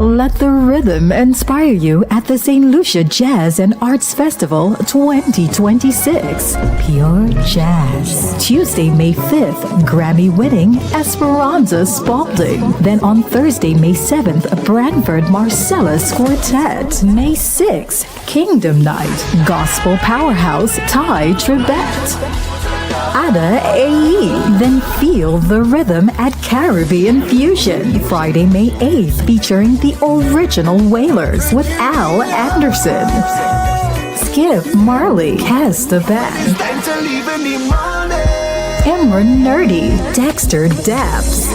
Let the rhythm inspire you at the St. Lucia Jazz and Arts Festival 2026. Pure Jazz. Tuesday, May 5th, Grammy-winning Esperanza Spalding. Then on Thursday, May 7th, Branford Marcellus Quartet. May 6th, Kingdom Night. Gospel powerhouse Ty Tribbett. Ada AE. Then feel the rhythm at Caribbean Fusion. Friday, May 8th, featuring the original Wailers with Al Anderson. Skip Marley, Cass the Band. Imran Nerdy, Dexter Daps.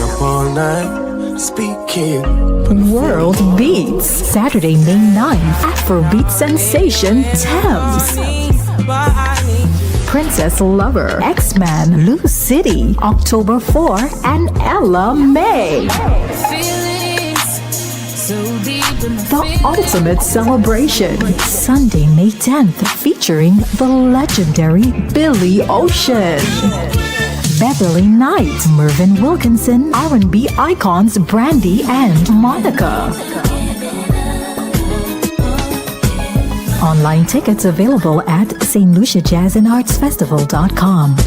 World Beats. Saturday, May 9th, Afrobeat sensation Thames. Princess Lover, X-Man, Lou City, October 4, and Ella May. The ultimate celebration, Sunday, May 10th, featuring the legendary Billy Ocean. Beverly Knight, Mervyn Wilkinson, R&B icons Brandy and Monica. Online tickets available at stluciajazzandartsfestival.com.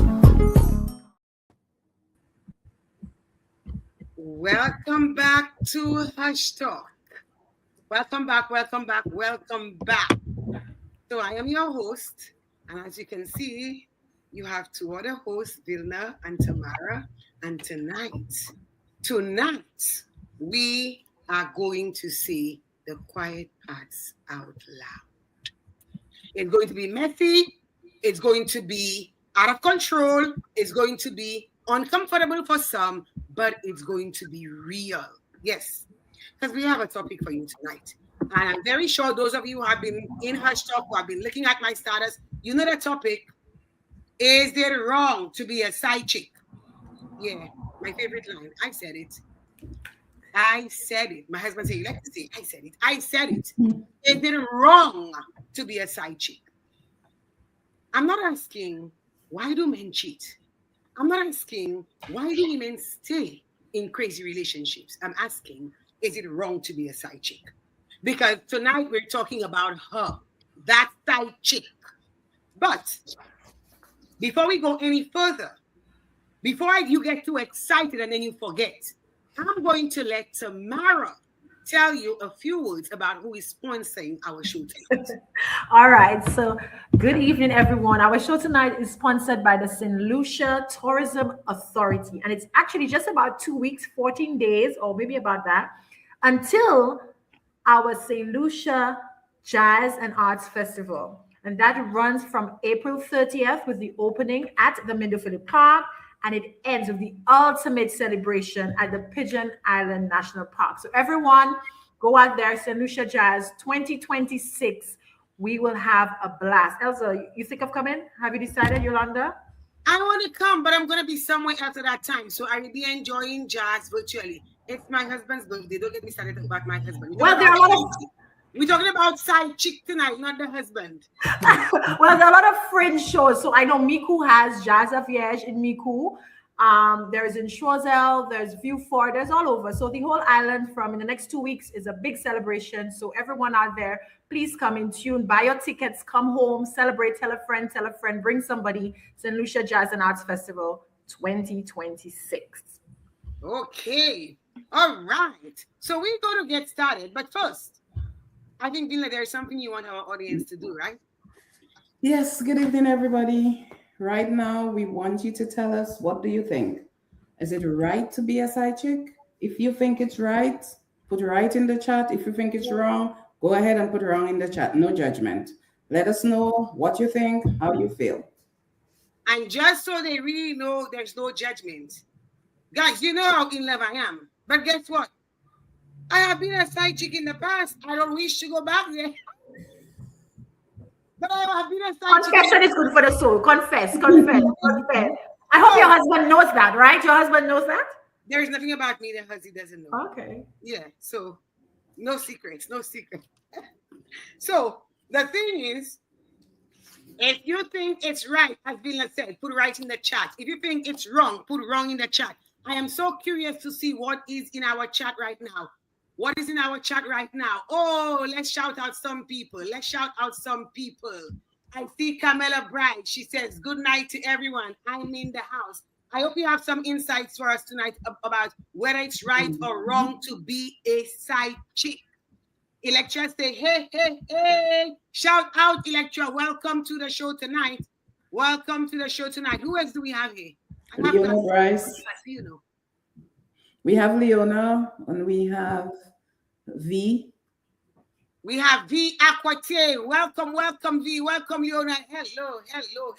Welcome back to Hushtalk. Welcome back. So I am your host, and as you can see, you have two other hosts, Vilna and Tamara. And tonight, we are going to see the quiet parts out loud. It's going to be messy. It's going to be out of control. It's going to be uncomfortable for some, but it's going to be real. Yes, because we have a topic for you tonight. And I'm very sure those of you who have been in Hushtalk, who have been looking at my status, you know the topic. Is it wrong to be a side chick? Yeah, my favorite line. I said it. My husband said, you like to say, I said it. Is it wrong to be a side chick? I'm not asking, why do men cheat? I'm not asking, why do women stay in crazy relationships? I'm asking, is it wrong to be a side chick? Because tonight we're talking about her, that side chick. But before we go any further, before you get too excited and then you forget, I'm going to let Tamara tell you a few words about who is sponsoring our show tonight. All right. So good evening, everyone. Our show tonight is sponsored by the St. Lucia Tourism Authority. And it's actually just about 2 weeks, 14 days, or maybe about that, until our St. Lucia Jazz and Arts Festival. And that runs from April 30th with the opening at the Mindo Phillip Park. And it ends with the ultimate celebration at the Pigeon Island National Park. So everyone, go out there, St. Lucia Jazz 2026. We will have a blast. Elsa, you think of coming? Have you decided, Yolanda? I want to come, but I'm going to be somewhere else at that time. So I will be enjoying jazz virtually. It's my husband's birthday. Don't get me started about my husband. We're talking about side chick tonight, not the husband. Well, there are a lot of fringe shows. So I know Miku has Jazz Aviege in Miku. There's in Choiseul, there's Vieux-Fort, there's all over. So the whole island from in the next 2 weeks is a big celebration. So everyone out there, please come in tune, buy your tickets, come home, celebrate, tell a friend, bring somebody. St. Lucia Jazz and Arts Festival 2026. Okay. All right. So we're going to get started. But first, I think, Dina, there's something you want our audience to do, right? Yes. Good evening, everybody. Right now, we want you to tell us, what do you think? Is it right to be a side chick? If you think it's right, put right in the chat. If you think it's wrong, go ahead and put wrong in the chat. No judgment. Let us know what you think, how you feel. And just so they really know there's no judgment. Guys, you know how in love I am. But guess what? I have been a side chick in the past. I don't wish to go back there. But I have been a side chick. Confession is good for the soul. Confess. I hope your husband knows that, right? Your husband knows that? There is nothing about me that husband doesn't know. Okay. Yeah, so no secrets. So the thing is, if you think it's right, as Vilna said, put right in the chat. If you think it's wrong, put wrong in the chat. I am so curious to see what is in our chat right now. What is in our chat right now? Oh, let's shout out some people. Let's shout out some people. I see Camilla Bright. She says, good night to everyone. I'm in the house. I hope you have some insights for us tonight about whether it's right or wrong to be a side chick. Electra say, hey, hey, hey. Shout out, Electra. Welcome to the show tonight. Welcome to the show tonight. Who else do we have here? Leona Bryce. You know. We have Leona and we have V. We have V Aquate. Welcome, welcome, V. Welcome, Leona. Hello, hello.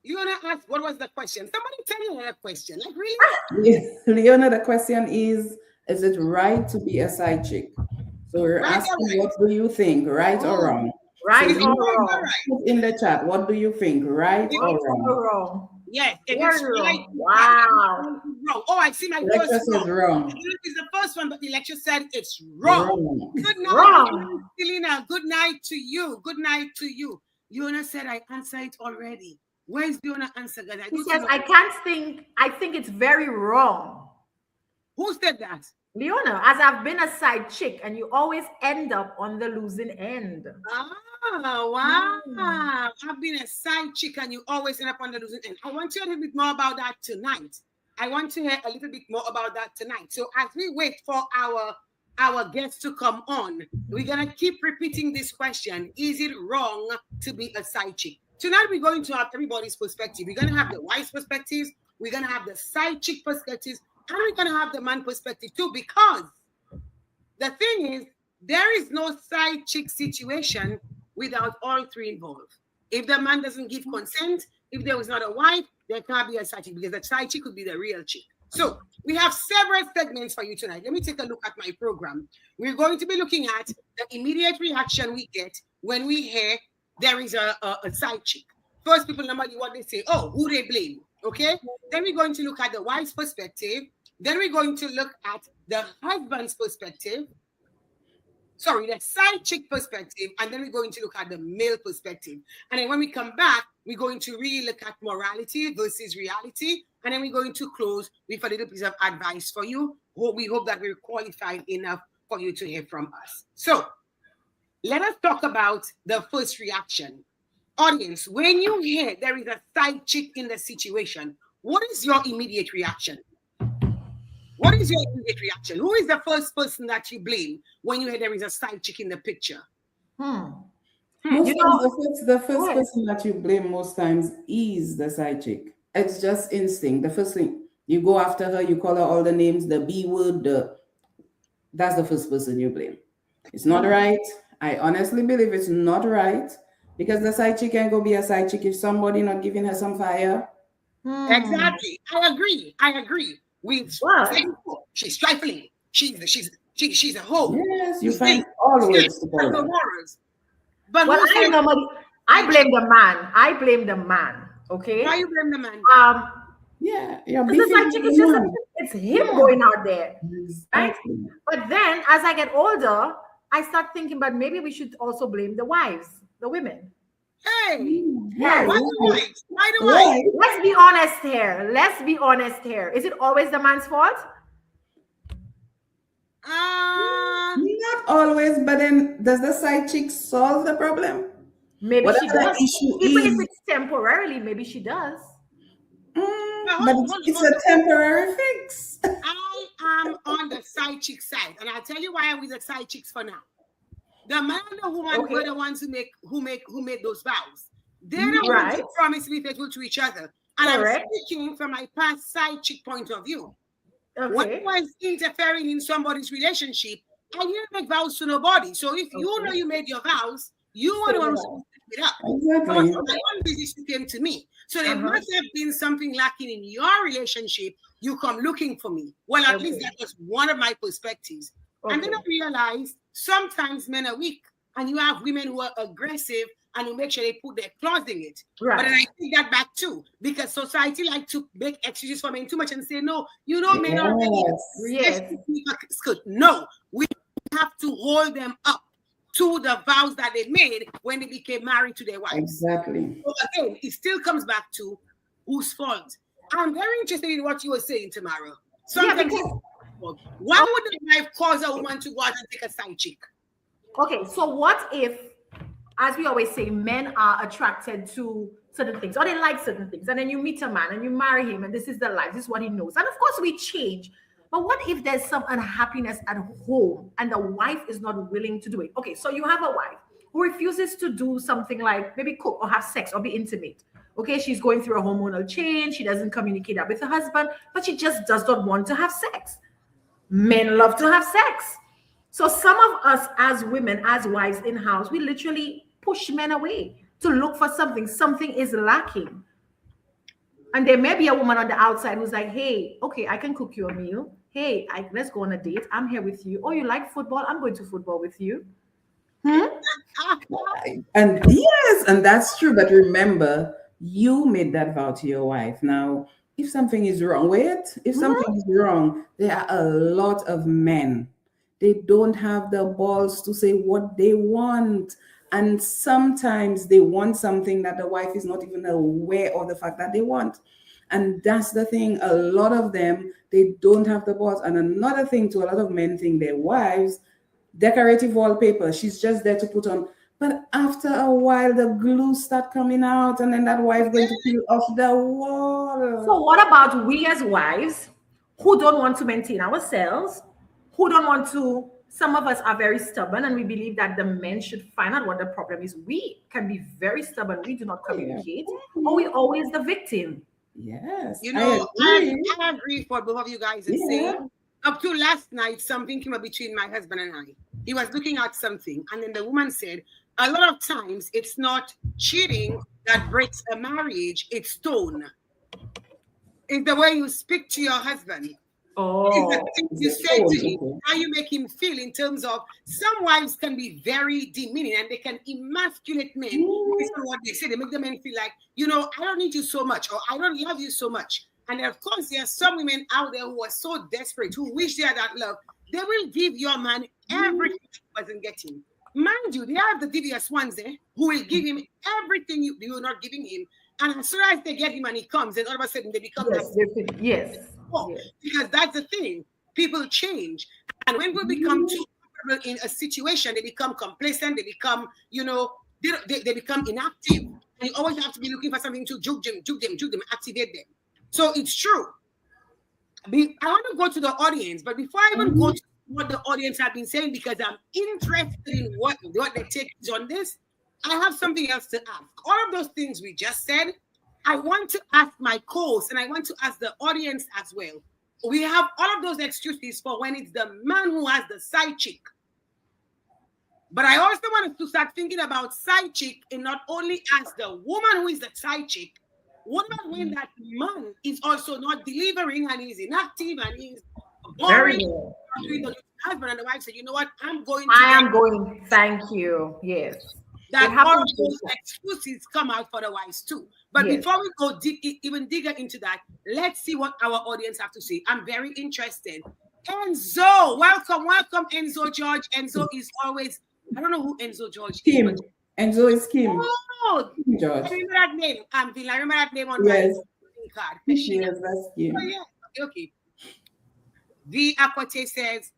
Leona asked, what was the question? Somebody tell me a question. Like, really? Leona, the question is it right to be a side chick? So we're asking, what do you think, right or wrong? Right so or wrong? Put in the chat, what do you think, right or wrong? Yes, it's right. Wow. Wrong. Oh, I see my lecture first says wrong. It's the first one, but the lecture said it's wrong. Good night, wrong. Selena. Good night to you. Good night to you. Leona said I answered it already. Where is Leona answer, guys? He says I can't think. I think it's very wrong. Who said that? Leona, as I've been a side chick, and you always end up on the losing end. Oh, wow. I've been a side chick and you always end up on the losing end. I want to hear a little bit more about that tonight. I want to hear a little bit more about that tonight. So as we wait for our guests to come on, we're going to keep repeating this question. Is it wrong to be a side chick? Tonight, we're going to have everybody's perspective. We're going to have the wife's perspectives. We're going to have the side chick perspectives. And we're going to have the man perspective too, because the thing is, there is no side chick situation without all three involved. If the man doesn't give consent, if there was not a wife, there can't be a side chick, because the side chick could be the real chick. So we have several segments for you tonight. Let me take a look at my program. We're going to be looking at the immediate reaction we get when we hear there is a side chick. First, people normally what they say, oh, who they blame, okay? Then we're going to look at the wife's perspective. Then we're going to look at the husband's perspective. Sorry, the side chick perspective, and then we're going to look at the male perspective. And then when we come back, we're going to really look at morality versus reality. And then we're going to close with a little piece of advice for you. We hope that we're qualified enough for you to hear from us. So let us talk about the first reaction. Audience, when you hear there is a side chick in the situation, what is your immediate reaction? What is your immediate reaction? Who is the first person that you blame when you hear there is a side chick in the picture? Most times the first person that you blame most times is the side chick. It's just instinct. The first thing, you go after her, you call her all the names, the B word, that's the first person you blame. It's not right. I honestly believe it's not right, because the side chick can't go be a side chick if somebody not giving her some fire. Exactly. I agree. She's trifling. She's a hoe. Yes, you find all words to call her. But I blame the man. I blame the man. Okay. Why you blame the man? It's him going out there, right? But then, as I get older, I start thinking, but maybe we should also blame the wives, the women. Hey, yes. Why do I? Let's be honest here. Is it always the man's fault? Not always, but then does the side chick solve the problem? Maybe whatever she does. Even if it's temporarily, maybe she does. But it's a temporary fix. I am on the side chick side, and I'll tell you why I'm with the side chicks for now. The man and the woman were the ones who made those vows. They're the ones who promise to be faithful to each other. And I'm speaking from my past side chick point of view. When I was interfering in somebody's relationship, I didn't make vows to nobody. So if you know you made your vows, you are the one who's supposed to pick it up. Exactly. So my own business came to me. So there must have been something lacking in your relationship. You come looking for me. Well, at least that was one of my perspectives. And then I realized sometimes men are weak, and you have women who are aggressive and who make sure they put their claws in it. Right. But then I take that back too, because society like to make excuses for men too much and say, no, men are ready. Yes. No, we have to hold them up to the vows that they made when they became married to their wives. Exactly. So again, it still comes back to whose fault. I'm very interested in what you were saying, Tamara. Why would the wife cause a woman to go out and take a side chick? Okay, so what if, as we always say, men are attracted to certain things or they like certain things, and then you meet a man and you marry him, and this is the life, this is what he knows. And of course, we change. But what if there's some unhappiness at home and the wife is not willing to do it? Okay, so you have a wife who refuses to do something like maybe cook or have sex or be intimate. Okay, she's going through a hormonal change. She doesn't communicate that with her husband, but she just does not want to have sex. Men love to have sex. So some of us as women, as wives in house, we literally push men away to look for something. Something is lacking. And there may be a woman on the outside who's like, hey, okay, I can cook you a meal. Hey, let's go on a date. I'm here with you. Oh, you like football? I'm going to football with you. And yes, and that's true. But remember, you made that vow to your wife. Now, if something is wrong, if something is wrong, there are a lot of men. They don't have the balls to say what they want. And sometimes they want something that the wife is not even aware of the fact that they want. And that's the thing. A lot of them, they don't have the balls. And another thing to a lot of men think their wives, decorative wallpaper, she's just there to put on. But after a while, the glue start coming out, and then that wife going to peel off the wall. So what about we as wives who don't want to maintain ourselves, who don't want to, some of us are very stubborn and we believe that the men should find out what the problem is. We can be very stubborn. We do not communicate, or we always the victim. Yes. You know, I agree for both of you guys in saying, up to last night, something came up between my husband and I. He was looking at something, and then the woman said, a lot of times it's not cheating that breaks a marriage, it's tone. It's the way you speak to your husband. Oh, it's the things you say to him, how you make him feel, in terms of some wives can be very demeaning and they can emasculate men based on what they say. They make the men feel like, you know, I don't need you so much, or I don't love you so much. And of course, there are some women out there who are so desperate, who wish they had that love. They will give your man everything he wasn't getting. Mind you, they have the devious ones there who will give him everything you're not giving him. And as soon as they get him and he comes, then all of a sudden they become yes. Because that's the thing. People change. And when we become too comfortable in a situation, they become complacent, they become, you know, they become inactive. And you always have to be looking for something to juke them, activate them. So it's true. I want to go to the audience, but before I even go to what the audience have been saying, because I'm interested in what their take is on this, I have something else to ask. All of those things we just said, I want to ask my co-host, and I want to ask the audience as well. We have all of those excuses for when it's the man who has the side chick. But I also want us to start thinking about side chick, and not only as the woman who is the side chick. What about when that man is also not delivering and he's inactive and he's boring? The husband and the wife say, you know what, I'm going. Thank you. Yes. That all of those excuses come out for the wives too. But before we go even digger into that, let's see what our audience have to say. I'm very interested. Enzo, welcome, Enzo George. Enzo is always, I don't know who Enzo George Kim. is. Enzo is Kim. Oh, George. I remember that name. I remember that name on my card. Yes, that's Kim. Oh, yeah. Okay. V. Aquate says,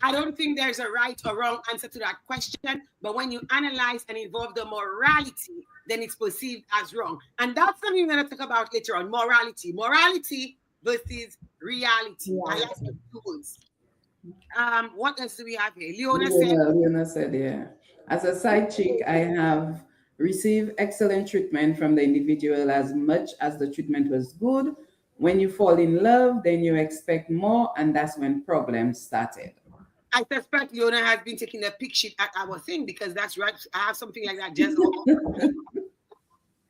I don't think there's a right or wrong answer to that question, but when you analyze and involve the morality, then it's perceived as wrong. And that's something we're going to talk about later on, morality versus reality. I like the two words. What else do we have here? Leona said, as a side chick, I have received excellent treatment from the individual as much as the treatment was good. When you fall in love, then you expect more, and that's when problems started. I suspect Leona has been taking a pic sheet at our thing, because that's right. I have something like that, Jess.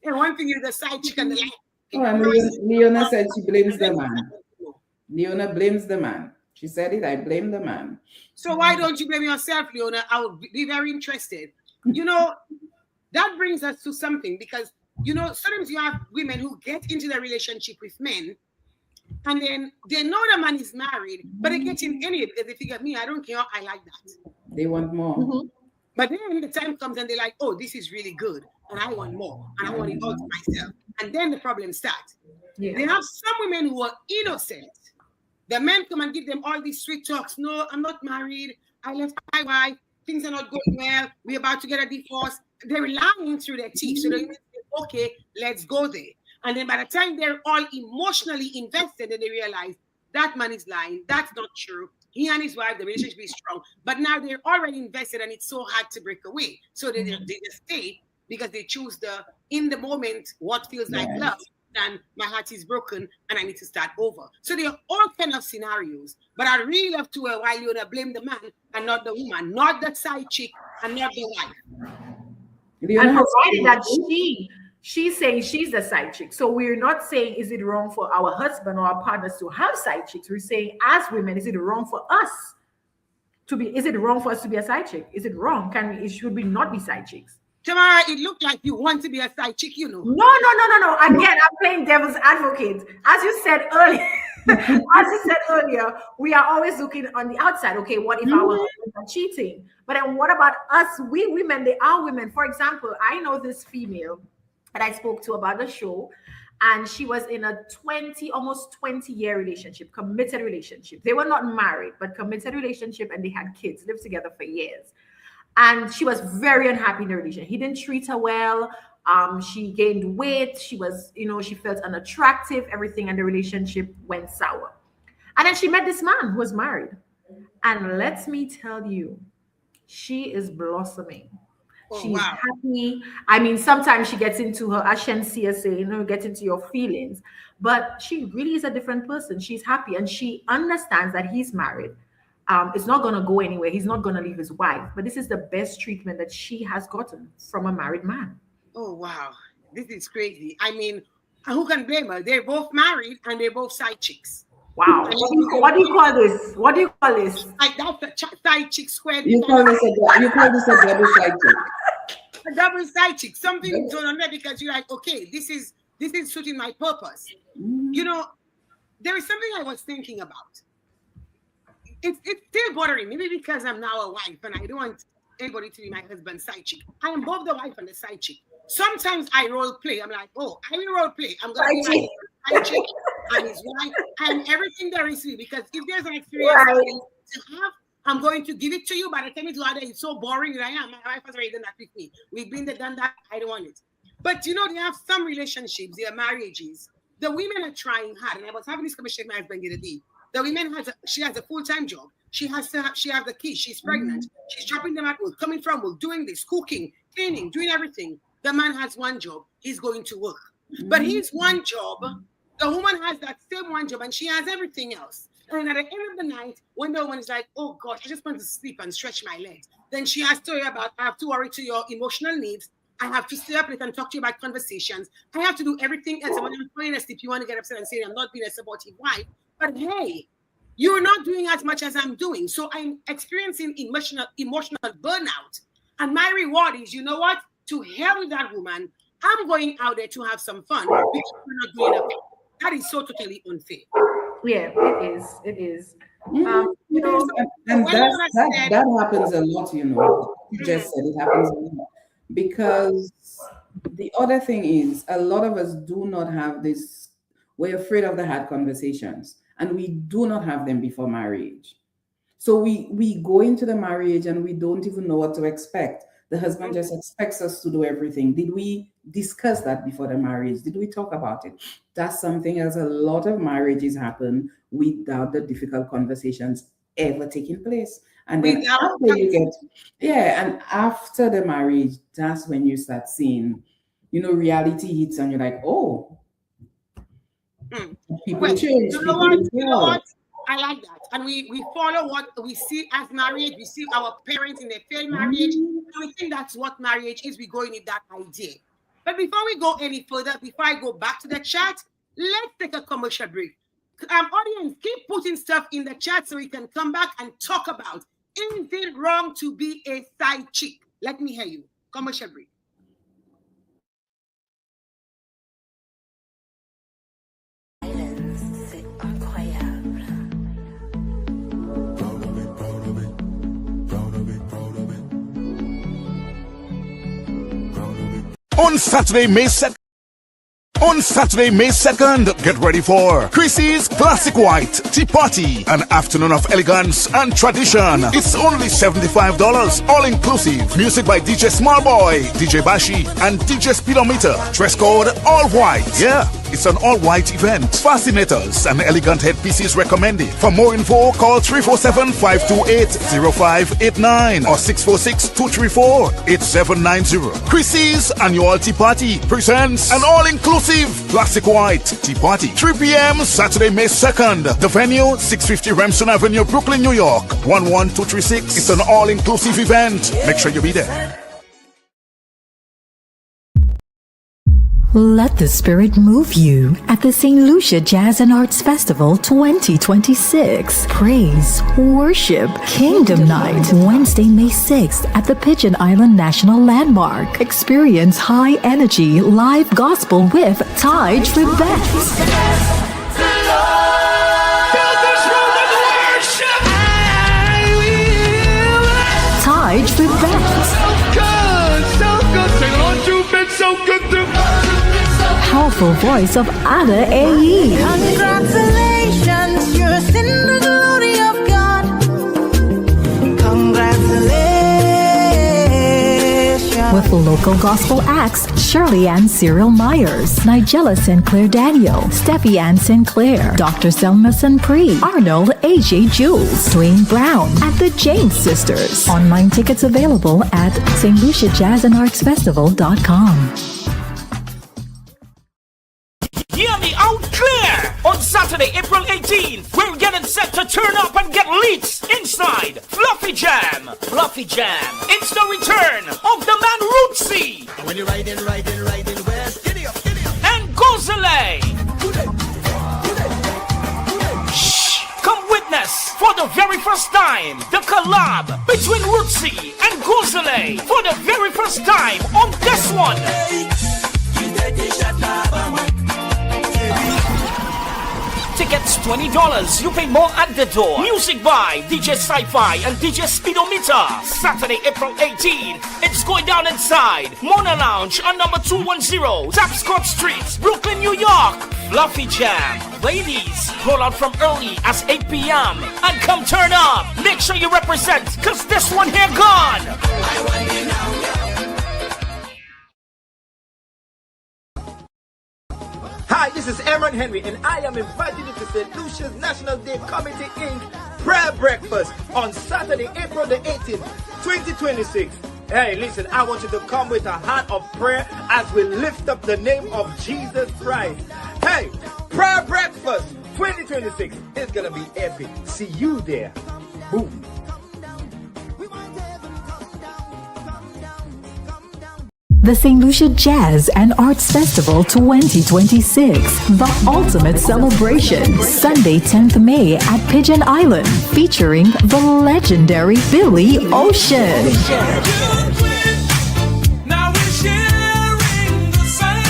And one thing is the side chick and the Leona said she blames the man. Leona blames the man. She said it, I blame the man. So why don't you blame yourself, Leona? I would be very interested. You know, that brings us to something, because, you know, sometimes you have women who get into the relationship with men, and then they know the man is married, but they get in anyway because they figure, me, I don't care, I like that. They want more. Mm-hmm. But then the time comes and they're like, oh, this is really good, and I want more, and I want it all to myself. And then the problem starts. Yeah. They have some women who are innocent. The men come and give them all these sweet talks. No, I'm not married. I left my wife. Things are not going well. We're about to get a divorce. They're lying through their teeth. So they say, okay, let's go there. And then by the time they're all emotionally invested, then they realize that man is lying. That's not true. He and his wife, the relationship is strong. But now they're already invested and it's so hard to break away. So they just stay because they choose in the moment, what feels like love. And my heart is broken and I need to start over. So there are all kind of scenarios. But I really love to while you blame the man and not the woman, not the side chick and not the wife. And provided that she's saying she's the side chick. So we're not saying is it wrong for our husband or our partners to have side chicks. We're saying as women, is it wrong for us to be? Is it wrong for us to be a side chick? Is it wrong? Should we not be side chicks? Tamara, it looked like you want to be a side chick, you know. No. Again, I'm playing devil's advocate. As you said earlier, we are always looking on the outside. Okay, what if our husbands are cheating? But then what about us? We women, they are women. For example, I know this female that I spoke to about the show, and she was in a almost 20-year relationship, committed relationship. They were not married, but committed relationship, and they had kids, lived together for years. And she was very unhappy in the relationship. He didn't treat her well. She gained weight. She was, she felt unattractive, everything, and the relationship went sour. And then she met this man who was married. And let me tell you, she is blossoming. She's happy. I mean, sometimes she gets into her ashensia, get into your feelings. But she really is a different person. She's happy and she understands that he's married. It's not going to go anywhere. He's not going to leave his wife. But this is the best treatment that she has gotten from a married man. Oh, wow. This is crazy. I mean, who can blame her? They're both married and they're both side chicks. Wow. What do you call this? What do you call this? Like that's a side chick squared. You call this a double side chick. A double side chick. Something going on there because you're like, okay, this is suiting my purpose. There is something I was thinking about. It's still bothering me, maybe because I'm now a wife and I don't want anybody to be my husband's side chick. I am both the wife and the side chick. Sometimes I role play. I'm like, I will role play. I'm going to be my side chick and his wife and everything there is to me. Because if there's an experience to have, I'm going to give it to you. By the time it's out there, it's so boring that I am. My wife has already done that with me. We've been there, done that. I don't want it. But they have some relationships, their marriages. The women are trying hard. And I was having this conversation with my husband the other day. The woman she has a full-time job. She has the kids. She's pregnant. She's dropping them at work, coming from work, doing this, cooking, cleaning, doing everything. The man has one job. He's going to work. But his one job, the woman has that same one job and she has everything else. And at the end of the night, when the woman is like, oh gosh, I just want to sleep and stretch my legs. Then she has to worry about, I have to worry to your emotional needs. I have to stay up late and talk to you about conversations. I have to do everything else. And when I'm falling asleep, you want to get upset and say, I'm not being a supportive wife. But hey, you're not doing as much as I'm doing. So I'm experiencing emotional burnout. And my reward is, you know what? To hell with that woman. I'm going out there to have some fun because we're not doing enough. That is so totally unfair. Yeah, it is. And that happens a lot, You just said it happens a lot. Because the other thing is, a lot of us do not have this, we're afraid of the hard conversations. And we do not have them before marriage. So we go into the marriage and we don't even know what to expect. The husband just expects us to do everything. Did we discuss that before the marriage? Did we talk about it? That's something as a lot of marriages happen without the difficult conversations ever taking place. And then after the marriage, that's when you start seeing, reality hits and you're like, oh, people change. You know what? I like that. And we follow what we see as marriage. We see our parents in their failed marriage. And we think that's what marriage is. We go in with that idea. But before we go any further, before I go back to the chat, let's take a commercial break. Audience, keep putting stuff in the chat so we can come back and talk about, is it wrong to be a side chick? Let me hear you. Commercial break. On Saturday, May 2nd. On Saturday, May 2nd, get ready for Chrissy's Classic White Tea Party, an afternoon of elegance and tradition. It's only $75, all inclusive. Music by DJ Smallboy, DJ Bashi, and DJ Speedometer. Dress code all white. Yeah, it's an all white event. Fascinators and elegant headpieces recommended. For more info, call 347-528-0589 or 646-234-8790. Chrissy's Annual Tea Party presents an all-inclusive Classic White Tea Party. 3 p.m. Saturday, May 2nd. The venue, 650 Remsen Avenue, Brooklyn, New York, 11236. It's an all-inclusive event. Make sure you be there. Let the Spirit move you at the St. Lucia Jazz and Arts Festival 2026. Praise, worship, Kingdom Night, Wednesday, May 6th at the Pigeon Island National Landmark. Experience high energy live gospel with Taj Rebecca. Taj Rebecca. Powerful voice of Ada A.E. Congratulations, you're in the glory of God. Congratulations. With local gospel acts Shirley Ann Cyril Myers, Nigella Sinclair Daniel, Steffi Ann Sinclair, Dr. Selma Sunpree, Arnold A.J. Jules, Dwayne Brown, and the James Sisters. Online tickets available at stluciajazzandartsfestival.com. Hear me out clear! On Saturday, April 18th, we're getting set to turn up and get lit inside Fluffy Jam. Fluffy Jam. It's the return of the man Rootsy. And when you're riding west, giddy up. And Gozele. Shh! Come witness for the very first time the collab between Rootsy and Gozele for the very first time on this one. Tickets $20. You pay more at the door. Music by DJ Sci-Fi and DJ Speedometer. Saturday, April 18. It's going down inside Mona Lounge on number 210 Tapscott Street, Brooklyn, New York. Fluffy Jam. Ladies, roll out from early as 8 p.m. and come turn up. Make sure you represent, cause this one here gone. Hi, this is Aaron Henry, and I am inviting you to St. Lucia's National Day Committee Inc. Prayer Breakfast on Saturday, April the 18th, 2026. Hey, listen, I want you to come with a heart of prayer as we lift up the name of Jesus Christ. Hey, Prayer Breakfast 2026 is going to be epic. See you there. Boom. The St. Lucia Jazz and Arts Festival 2026, the ultimate celebration. Sunday, 10th May at Pigeon Island, featuring the legendary Billy Ocean.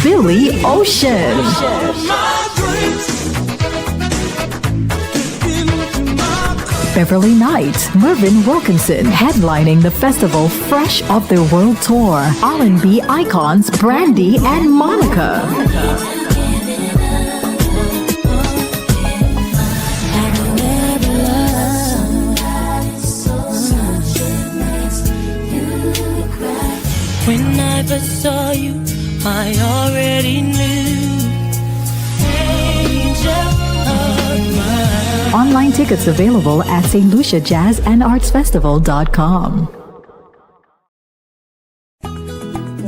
Billy Ocean. Beverly Knight, Mervyn Wilkinson, headlining the festival fresh off their world tour. R&B icons Brandy and Monica. When I first saw you, I already knew. Angel of mine. Online tickets available at stluciajazzandartsfestival.com.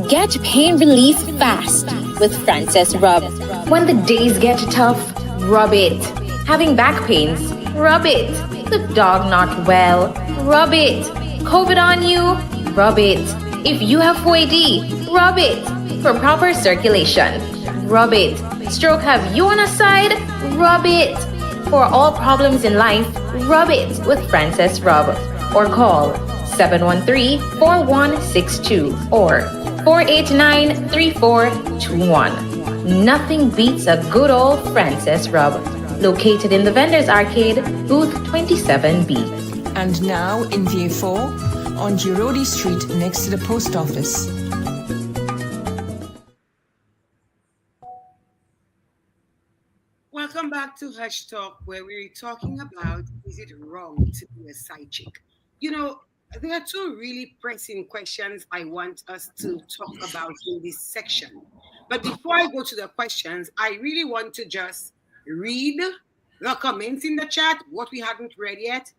Get pain relief fast with Frances Rub. When the days get tough, rub it. Having back pains, rub it. The dog not well, rub it. COVID on you, rub it. If you have 4AD, rub it. For proper circulation, rub it. Stroke have you on a side, rub it. For all problems in life, rub it with Frances Rub. Or call 713-4162 or 489-3421. Nothing beats a good old Frances Rub. Located in the Vendors Arcade, booth 27B. And now in VA4 on Girodi Street next to the post office. to Hushtalk, where we're talking about, is it wrong to be a side chick? You know, there are two really pressing questions I want us to talk about in this section. But before I go to the questions, I really want to just read the comments in the chat, what we haven't read yet.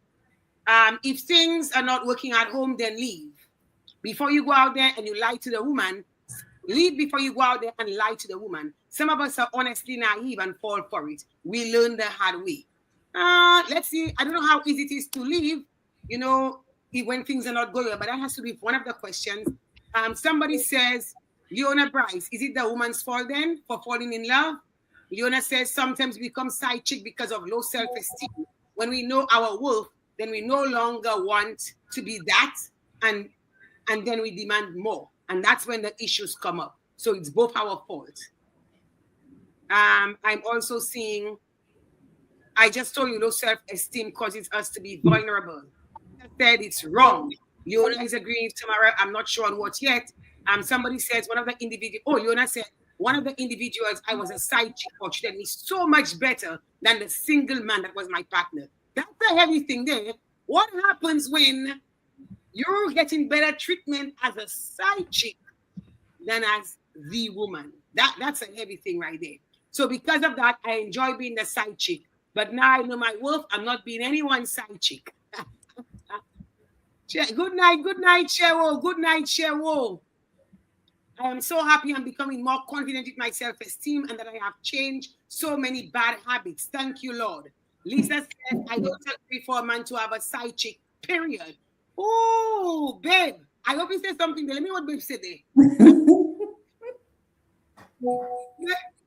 If things are not working at home, then leave. Before you go out there and you lie to the woman, leave before you go out there and lie to the woman. Some of us are honestly naive and fall for it. We learn the hard way. Let's see. I don't know how easy it is to leave, you know, when things are not going well, but that has to be one of the questions. Somebody says, Leona Bryce, is it the woman's fault then for falling in love? Leona says sometimes we become side chick because of low self-esteem. When we know our worth, then we no longer want to be that, and then we demand more. And that's when the issues come up. So it's both our fault. I'm also seeing, I just told you low self-esteem causes us to be vulnerable. I said it's wrong. Leona is agreeing tomorrow. I'm not sure on what yet. Somebody says one of the individuals, Leona said, one of the individuals I was a side chick for treated me so much better than the single man that was my partner. That's a heavy thing there. What happens when you're getting better treatment as a side chick than as the woman? That's a heavy thing right there. So because of that, I enjoy being the side chick. But now I know my worth. I'm not being anyone's side chick. Good night, Cheryl. Good night, Cheryl. I am so happy I'm becoming more confident with my self-esteem and that I have changed so many bad habits. Thank you, Lord. Lisa says, I don't agree for a man to have a side chick, period. Oh, babe. I hope you said something there. Let me know what babe said there.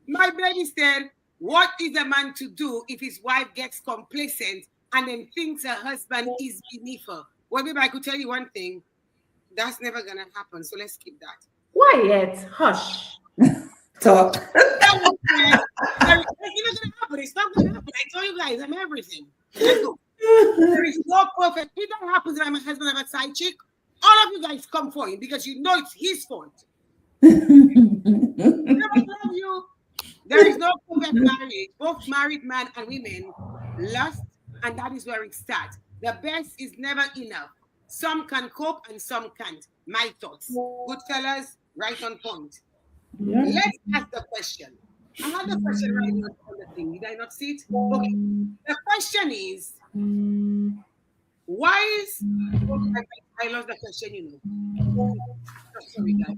My baby said, what is a man to do if his wife gets complacent and then thinks her husband is beneath her? Well, babe, I could tell you one thing. That's never going to happen. So let's keep that. Quiet. Hush. Talk. It's not going to happen. It's not going to happen. I told you guys, I'm everything. Let's go. There is no perfect. If that happens and my husband have a side chick, all of you guys come for him because you know it's his fault. I love you. There is no perfect marriage. Both married men and women lust, and that is where it starts. The best is never enough. Some can cope and some can't. My thoughts. Good fellas, right on point. Yeah. Let's ask the question. I have the question right on the thing. Did I not see it? Okay. The question is, why is... I lost the question, you know. Oh, sorry, guys.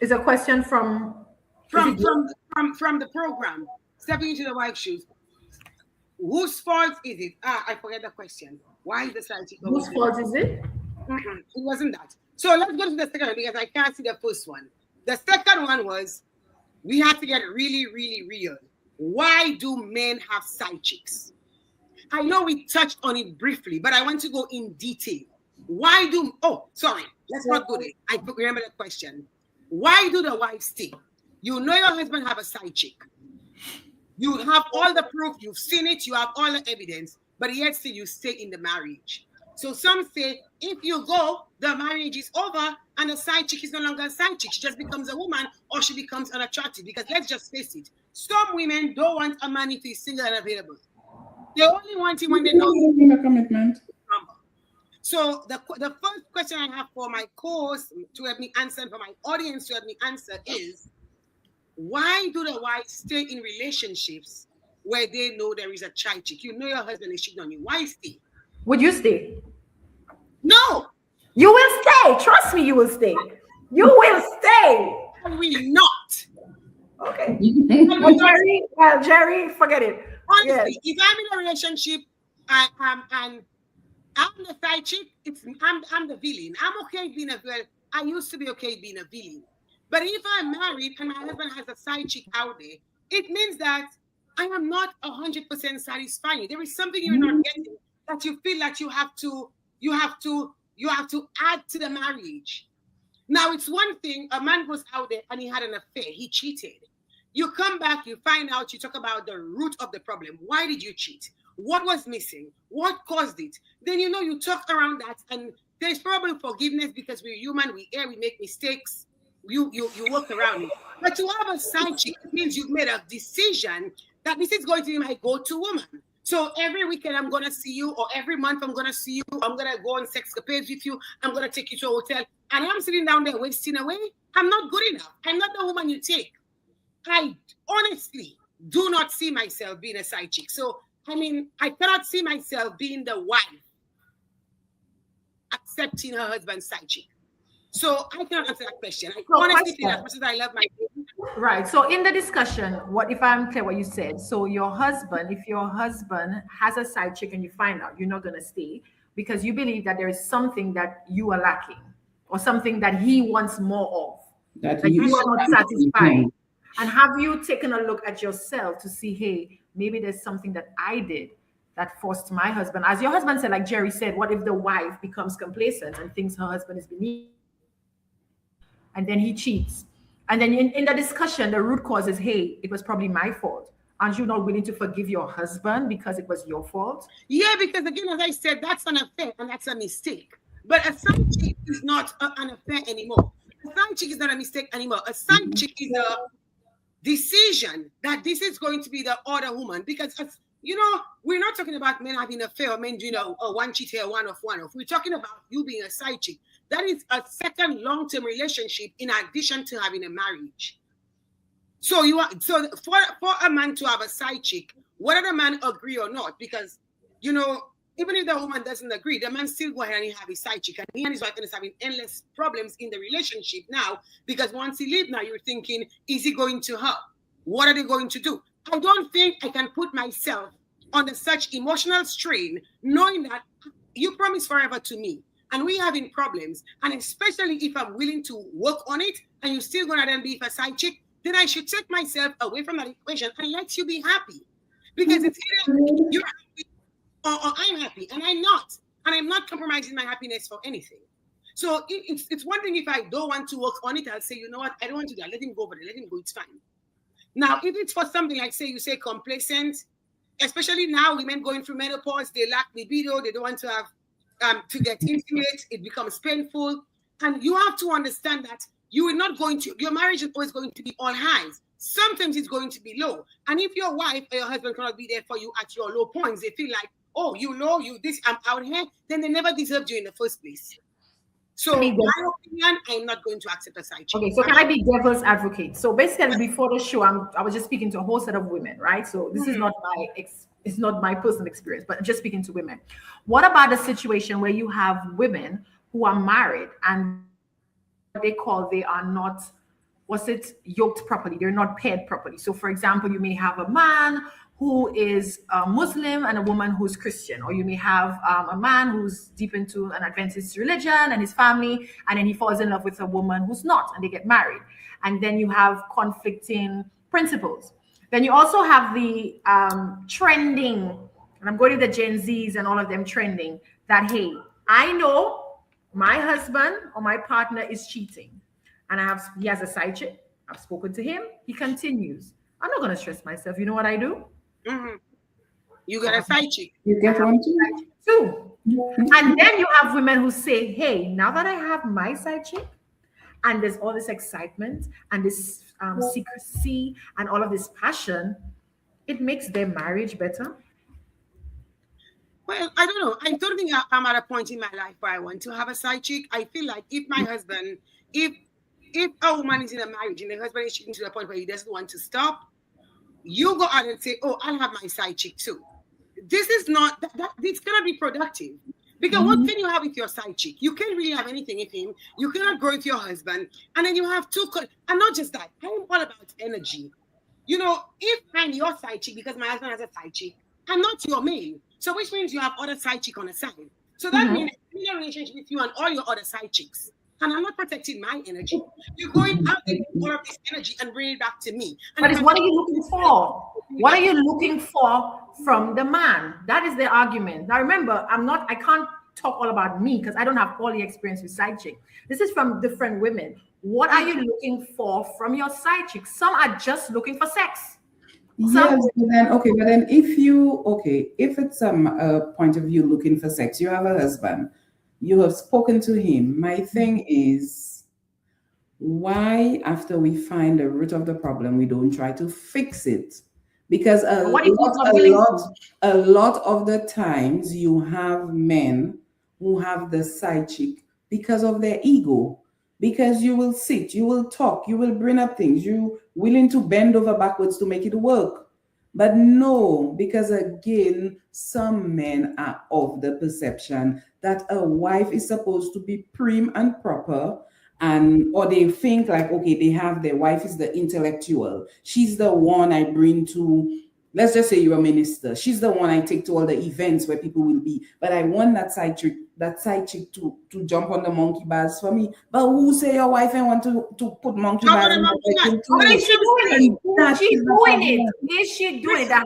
Is a question from the program. Stepping into the wife's shoes. Whose fault is it? I forget the question. Why is the side chick? Whose fault is it? It wasn't that. So let's go to the second one because I can't see the first one. The second one was, we have to get really, really real. Why do men have side chicks? I know we touched on it briefly, but I want to go in detail. Why do... Oh, sorry. Let's not go there. I remember the question. Why do the wives stay? You know your husband have a side chick. You have all the proof. You've seen it. You have all the evidence. But yet still you stay in the marriage. So some say, if you go, the marriage is over and the side chick is no longer a side chick. She just becomes a woman or she becomes unattractive. Because let's just face it. Some women don't want a man if he's single and available. They only want him when they know he's a commitment. So the first question I have for my co-host to help me answer, and for my audience to help me answer is, why do the wives stay in relationships where they know there is a child chick? You know your husband is cheating on you. Why stay? Would you stay? No. You will stay. Trust me, you will stay. You will stay. I will not. Okay. Jerry, forget it. Honestly, if I'm in a relationship and I'm the side chick, I'm the villain. I'm okay being a villain. I used to be okay being a villain. But if I'm married and my husband has a side chick out there, it means that I am not 100% satisfying. There is something you're not getting that you feel that you have to add to the marriage. Now, it's one thing, a man goes out there and he had an affair, he cheated. You come back, you find out, you talk about the root of the problem. Why did you cheat? What was missing? What caused it? Then, you talk around that, and there's probably forgiveness because we're human, we err, we make mistakes. you work around it. But to have a side chick, it means you've made a decision that this is going to be my go-to woman. So every weekend I'm gonna see you, or every month I'm gonna see you. I'm gonna go on sexcapades with you. I'm gonna take you to a hotel, and I'm sitting down there wasting away. I'm not good enough. I'm not the woman you take. I honestly do not see myself being a side chick. So I mean, I cannot see myself being the wife accepting her husband's side chick. So I cannot answer that question. I honestly feel as much as I love my baby. Right. So in the discussion, what if I'm clear what you said? So your husband, if your husband has a side chick and you find out, you're not going to stay because you believe that there is something that you are lacking or something that he wants more of, that you are not satisfied. And have you taken a look at yourself to see, hey, maybe there's something that I did that forced my husband, as your husband said, like Jerry said, what if the wife becomes complacent and thinks her husband is beneath, and then he cheats? And then in the discussion, the root cause is, hey, it was probably my fault. Aren't you not willing to forgive your husband because it was your fault? Yeah, because again, as I said, that's an affair and that's a mistake. But a side chick is not an affair anymore. A side chick is not a mistake anymore. A side chick is a decision that this is going to be the other woman. Because, you know, we're not talking about men having an affair or men doing a one cheat here, one off. We're talking about you being a side chick. That is a second long-term relationship in addition to having a marriage. So for a man to have a side chick, whether the man agree or not, because, you know, even if the woman doesn't agree, the man still go ahead and have his side chick. And he and his wife is having endless problems in the relationship now, because once he leaves now, you're thinking, is he going to her? What are they going to do? I don't think I can put myself under such emotional strain, knowing that you promised forever to me, and we're having problems, and especially if I'm willing to work on it, and you're still gonna then be a side chick, then I should take myself away from that equation and let you be happy. Because it's either you're happy or I'm happy, and I'm not. And I'm not compromising my happiness for anything. So it's one thing if I don't want to work on it, I'll say, you know what, I don't want to do that. Let him go over there. Let him go. It's fine. Now, if it's for something like, say, you say complacent, especially now, women going through menopause, they lack libido, they don't want to have to get intimate, it becomes painful. And you have to understand that you are not going to, your marriage is always going to be all highs. Sometimes it's going to be low. And if your wife or your husband cannot be there for you at your low points, they feel like, oh, you know, I'm out here, then they never deserved you in the first place. So, in my opinion, I'm not going to accept a side chick. Okay, so can I be devil's advocate? So basically, before the show, I was just speaking to a whole set of women, right? So this is not it's not my personal experience, but just speaking to women. What about a situation where you have women who are married and they are not, yoked properly? They're not paired properly. So, for example, you may have a man who is Muslim and a woman who's Christian, or you may have a man who's deep into an Adventist religion and his family, and then he falls in love with a woman who's not, and they get married. And then you have conflicting principles. Then you also have the trending, and I'm going to the Gen Zs and all of them trending, that, hey, I know my husband or my partner is cheating, and he has a side chick. I've spoken to him. He continues. I'm not going to stress myself. You know what I do? Mm-hmm. You got a side chick. You get one too. And then you have women who say, hey, now that I have my side chick, and there's all this excitement and this secrecy and all of this passion, it makes their marriage better. Well, I don't know. I don't think I'm at a point in my life where I want to have a side chick. I feel like if my husband, if a woman is in a marriage and the husband is cheating to the point where he doesn't want to stop, you go out and say, oh, I'll have my side chick too. This is not, it's going to be productive. Because what can you have with your side chick? You can't really have anything with him. You cannot grow with your husband. And then you have and not just that, I'm all about energy. You know, if I'm your side chick because my husband has a side chick, I'm not your main. So which means you have other side chick on the side. So that means I'm in a relationship with you and all your other side chicks. And I'm not protecting my energy. You're going out there with all of this energy and bring it back to me. And but what are you looking for? What are you looking for from the man? That is the argument. Now remember, I can't talk all about me because I don't have all the experience with side chick. This is from different women. What are you looking for from your side chick? Some are just looking for sex. Yes, but then if it's a point of view looking for sex, you have a husband, you have spoken to him. My thing is, Why, after we find the root of the problem, we don't try to fix it? Because What if he's not willing to? a lot of the times you have men who have the side chick because of their ego. Because you will sit, you will talk, you will bring up things, you willing to bend over backwards to make it work. But no, because again, some men are of the perception that a wife is supposed to be prim and proper, and or they think like, okay, they have their wife is the intellectual. She's the one I bring to, let's just say you're a minister. She's the one I take to all the events where people will be. But I want that side chick to jump on the monkey bars for me. But who say your wife and want to put monkey bars in the bedroom too? But is she doing it? Is she doing it? Is she doing it? That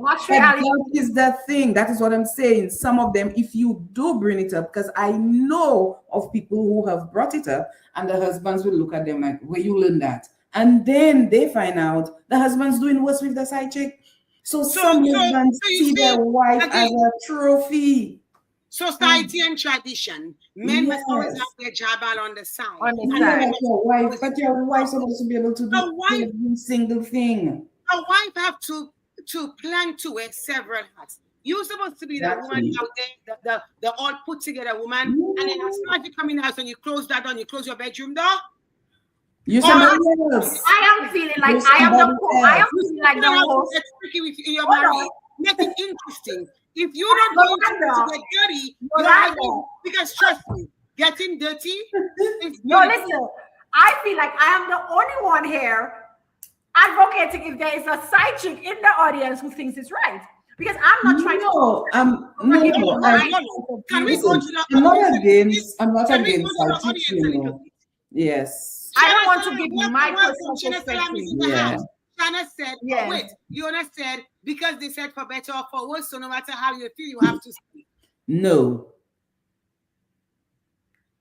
is the thing. That is what I'm saying. Some of them, if you do bring it up, because I know of people who have brought it up, and the husbands will look at them like, where you learn that? And then they find out the husband's doing worse with the side chick. So some husbands see their wife as a trophy. Society and tradition. Men must always have their jabal on the side. Your wife, but your wife's supposed to be able to do every single thing. A wife have to plan to wear several hats. You're supposed to be the woman out there, the all put together woman, and then as soon as you come in the house and you close that door, you close your bedroom door. You somebody else. I am feeling like I am the host. It's tricky with your marriage. Make it interesting. If you don't go to get dirty, because trust me, getting dirty is no, listen. I feel like I am the only one here advocating if there is a side chick in the audience who thinks it's right. Because I'm not trying to. Can we go to the audience? I'm not against side chicks, you know. Yes. I don't want to give my personal perspective. Yeah. Shanna said, oh, wait, Leona said, because they said for better or for worse, so no matter how you feel, you have to speak. No.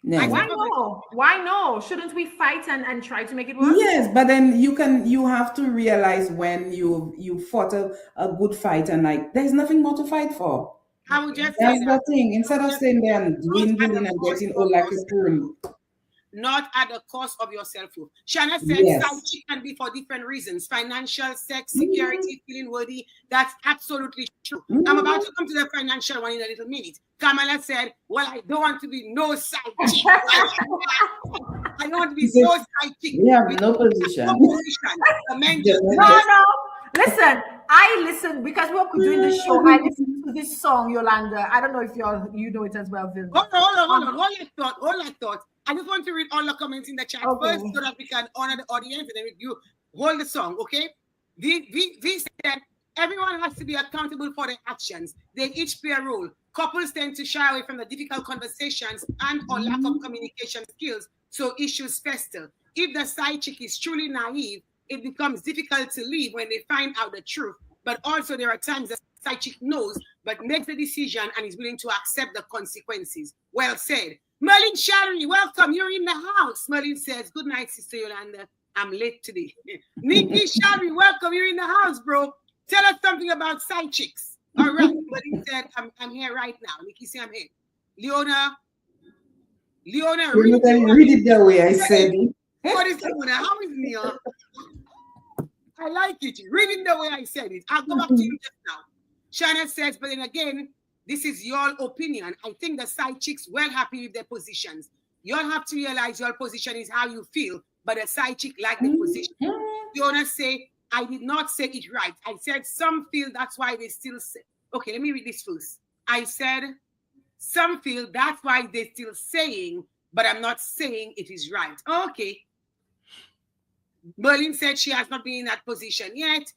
Why no? Why no? Shouldn't we fight and try to make it work? Yes, but then you have to realize when you fought a good fight and like there's nothing more to fight for. I would just That's the thing. Instead of staying there and dwindling and getting old like a prune. Not at the cost of your self-worth. Shanna said side chick can be for different reasons. Financial, sex, security, feeling worthy. That's absolutely true. I'm about to come to the financial one in a little minute. Kamala said, well, I don't want to be no side chick. I don't want to be no side chick. We have no position. No. Listen, I listen because we're doing the show. I listen to this song, Yolanda. I don't know if you know it as well, Vilma. Hold on. Hold your thought. I just want to read all the comments in the chat first so that we can honor the audience and then you hold the song, okay? We said everyone has to be accountable for their actions. They each play a role. Couples tend to shy away from the difficult conversations and or lack of communication skills, so issues fester. If the side chick is truly naive, it becomes difficult to leave when they find out the truth. But also there are times the side chick knows but makes the decision and is willing to accept the consequences. Well said. Merlin Shari, welcome. You're in the house. Merlin says, good night, Sister Yolanda. I'm late today. Nikki Shari, welcome. You're in the house, bro. Tell us something about side chicks. All right. Merlin said, I'm here right now. Nikki said, I'm here. Leona, read it the way I said it. What is Leona? How is Leona? I like it. Read it the way I said it. I'll go back to you just now. Shanna says, but then again, this is your opinion. I think the side chicks well happy with their positions. You all have to realize your position is how you feel, but a side chick like the position. You wanna say, I did not say it right. I said some feel that's why they still say. Okay, let me read this first. I said some feel that's why they're still saying, but I'm not saying it is right. Okay. Berlin said she has not been in that position yet.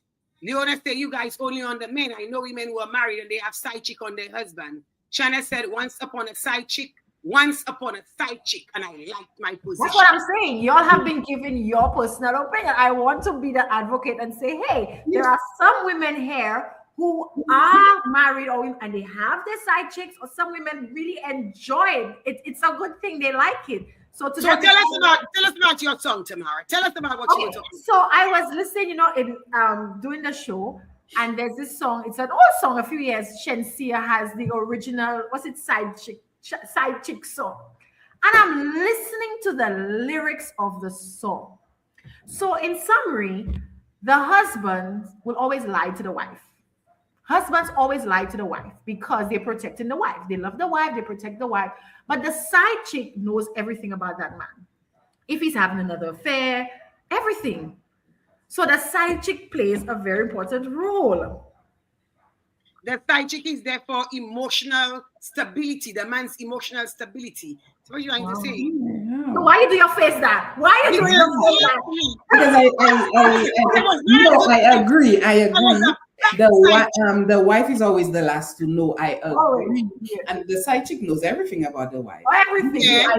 Leona said, you guys only on the men. I know women who are married and they have side chick on their husband. Shanna said, once upon a side chick. And I liked my position. That's what I'm saying. Y'all have been giving your personal opinion. I want to be the advocate and say, hey, there are some women here who are married and they have their side chicks, or some women really enjoy it. It's a good thing. They like it. So tell us about your song, Tamara. Tell us about what you were talking about. So I was listening, in doing the show, and there's this song. It's an old song, a few years. Shensia has the original, side chick song. And I'm listening to the lyrics of the song. So, in summary, the husband will always lie to the wife. Husbands always lie to the wife because they're protecting the wife. They love the wife, they protect the wife. But the side chick knows everything about that man. If he's having another affair, everything. So the side chick plays a very important role. The side chick is there for emotional stability, the man's emotional stability. That's what you're trying to say. So why you do your face that? Why are you doing your face that? Because I agree. The wife is always the last to know. I agree. And the side chick knows everything about the wife. Everything. Yeah.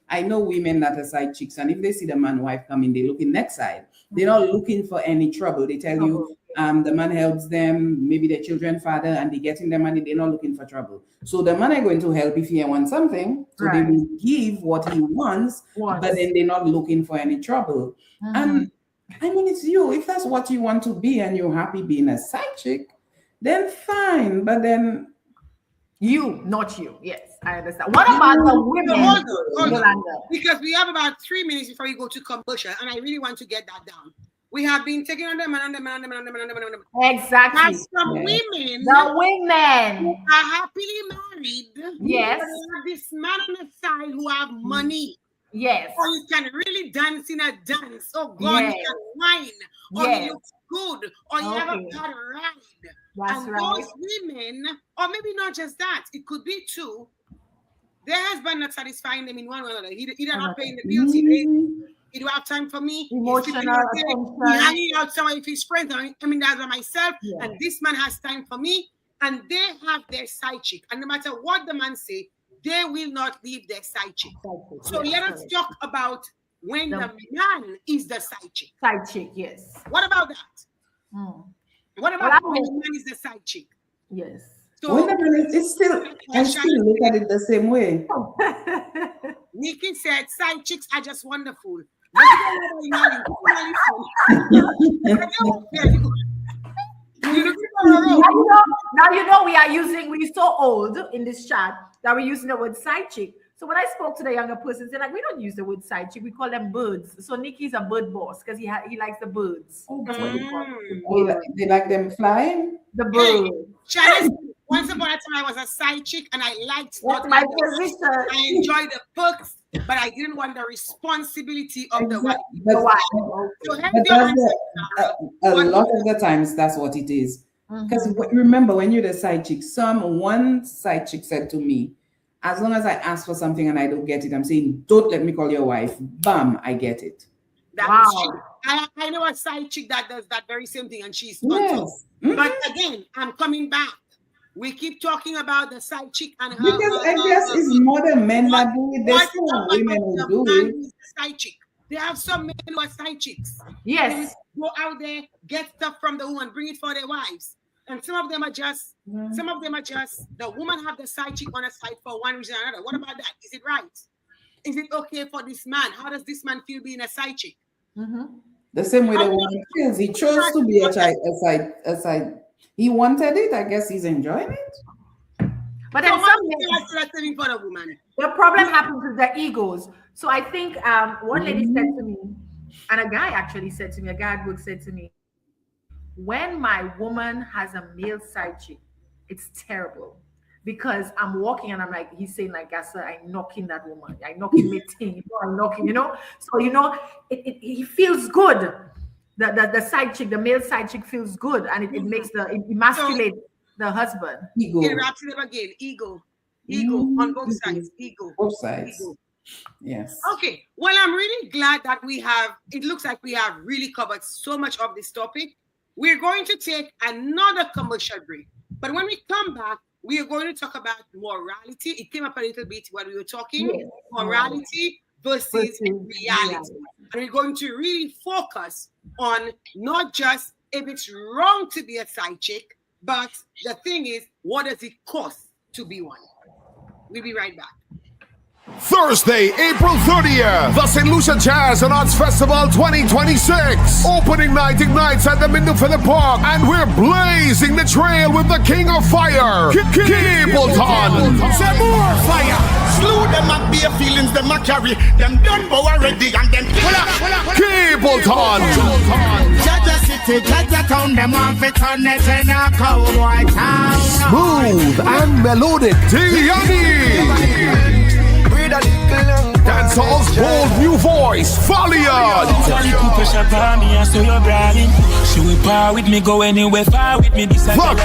I know women that are side chicks, and if they see the man wife coming, they look in next side. They're not looking for any trouble. They tell you the man helps them, maybe their children father, and they getting their money. They're not looking for trouble. So the man are going to help if he wants something. So they will give what he wants, but then they're not looking for any trouble. And I mean, it's you. If that's what you want to be and you're happy being a side chick, then fine. But then not you. Yes, I understand. What about the women? Hold on. Because we have about 3 minutes before we go to commercial, and I really want to get that down. We have been taking on them. Exactly. As some women, the women who are happily married, yes, they have this man on the side who have money. Yes. Or you can really dance in a dance. Oh God, you can whine. Or you look good. Or you have a bad ride. That's and those women, or maybe not just that, it could be two. Their husband not satisfying them in one way or another. He not paying the bills. He don't have time for me. Emotional attention. He's hanging out somewhere with his friends. I mean, that's by myself. Yeah. And this man has time for me. And they have their side chick. And no matter what the man say, they will not leave their side chick. So let us talk about when the man is the side chick. Side chick, yes. What about that? What about when the man is the side chick? Yes. So it's still, I still look at it the same way. Nikki said, side chicks are just wonderful. Now you know we're so old in this chat that we're using the word side chick. So when I spoke to the younger person, they're like, we don't use the word side chick, we call them birds. So Nikki's a bird boss because he likes the birds. That's what they call them. They like them flying? The birds. Hey, once upon a time I was a side chick and I liked my position. I enjoyed the perks, but I didn't want the responsibility of the wife. So a lot of the times that's what it is. Because remember, when you're the side chick, one side chick said to me, as long as I ask for something and I don't get it, I'm saying, don't let me call your wife. Bam, I get it. Wow. I know a side chick that does that very same thing, and she's fun. But again, I'm coming back. We keep talking about the side chick and her. Because I guess it's more the men that do it. There's some women who do it. Side chick. They have some men who are side chicks. Yes. They go out there, get stuff from the woman, bring it for their wives. And some of them are just, the woman have the side chick on her side for one reason or another. What about that? Is it right? Is it okay for this man? How does this man feel being a side chick? The same way the woman feels. He chose to be a side. He wanted it. I guess he's enjoying it. But then the problem happens with the egos. So I think one lady said to me, and a guy actually said to me, a guy at work said to me, when my woman has a male side chick, it's terrible. Because I'm walking and I'm like, he's saying like, I knocking that woman. I knocking my team. I'm knocking, So, he feels good. The side chick, the male side chick feels good. And it makes it emasculates the husband. Ego. It wraps it up again. Ego on both sides. Ego. Both sides. Ego. Yes. Okay. Well, I'm really glad that it looks like we have really covered so much of this topic. We're going to take another commercial break. But when we come back, we are going to talk about morality. It came up a little bit when we were talking. Yes. Morality versus reality. And we're going to really focus on not just if it's wrong to be a side chick, but the thing is, what does it cost to be one? We'll be right back. Thursday, April 30th, the St. Lucia Jazz and Arts Festival 2026. Opening night ignites at the Mindufilla Park, and we're blazing the trail with the King of Fire, Capleton. Some more fire. slew them up, be feelings them a carry. Them done bow already and then Cableton. Jaja City, Jaja Town, them off it on it in a cowboy town. Smooth and melodic Tiani. Dancehall's bold new voice, Valiant. The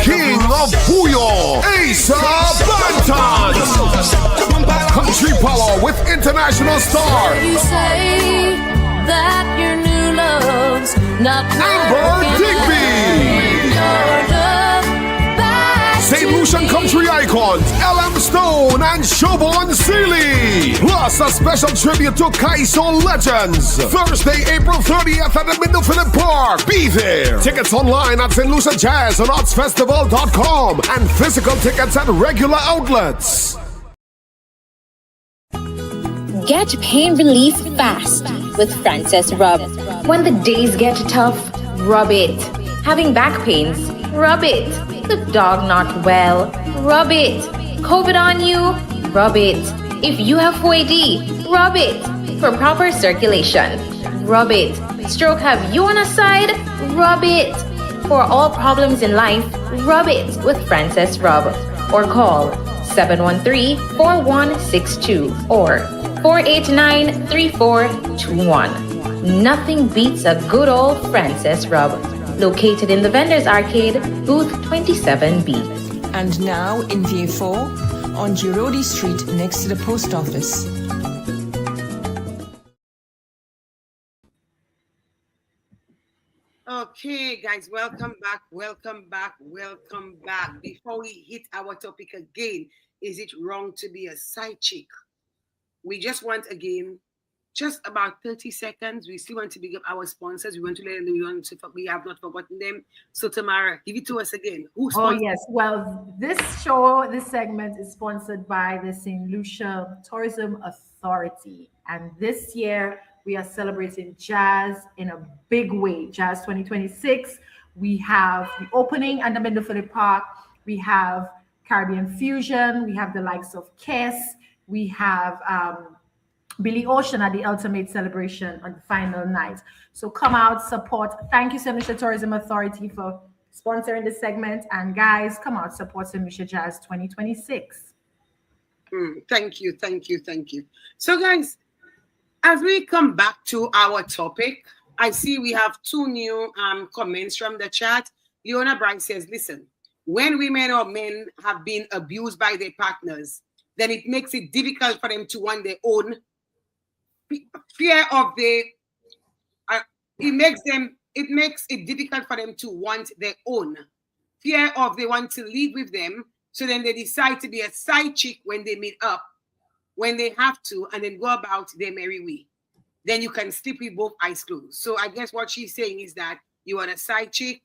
king of Puyo, Asa Bantan. Country power with international stars. You say that your new love's not Amber Digby. St. Lucian country icons LM Stone and Siobhan Seeley. Plus a special tribute to Kaiso legends. Thursday, April 30th at the Middle Phillip Park. Be there. Tickets online at St. Lucia Jazz and ArtsFestival.com and physical tickets at regular outlets. Get pain relief fast with Frances Rub. When the days get tough, rub it. Having back pains, rub it. The dog not well, rub it. COVID on you, rub it. If you have 4AD, rub it. For proper circulation, rub it. Stroke have you on a side, rub it. For all problems in life, rub it with Frances Rub. Or call 713-4162 or 489-3421. Nothing beats a good old Frances Rub. Located in the Vendors Arcade, booth 27B. And now in VA4 on Girodi Street next to the post office. Okay, guys, welcome back. Before we hit our topic again, is it wrong to be a side chick? We just want, again, just about 30 seconds. We still want to big up our sponsors. We want to let them know we have not forgotten them. So, Tamara, give it to us again. Yes. Well, this segment is sponsored by the St. Lucia Tourism Authority. And this year, we are celebrating jazz in a big way. Jazz 2026. We have the opening at the Middle Phillip Park. We have Caribbean Fusion. We have the likes of Kiss. We have Billy Ocean at the Ultimate Celebration on the final night. So come out, support. Thank you, St. Lucia Tourism Authority, for sponsoring this segment. And guys, come out, support St. Lucia Jazz 2026. Thank you. So, guys, as we come back to our topic, I see we have two new comments from the chat. Leona Bright says, listen, when women or men have been abused by their partners, then it makes it difficult for them to want their own. Fear of it makes it difficult for them to want their own. Fear of they want to live with them, so then they decide to be a side chick when they meet up, when they have to, and then go about their merry way. Then you can sleep with both eyes closed. So I guess what she's saying is that you are a side chick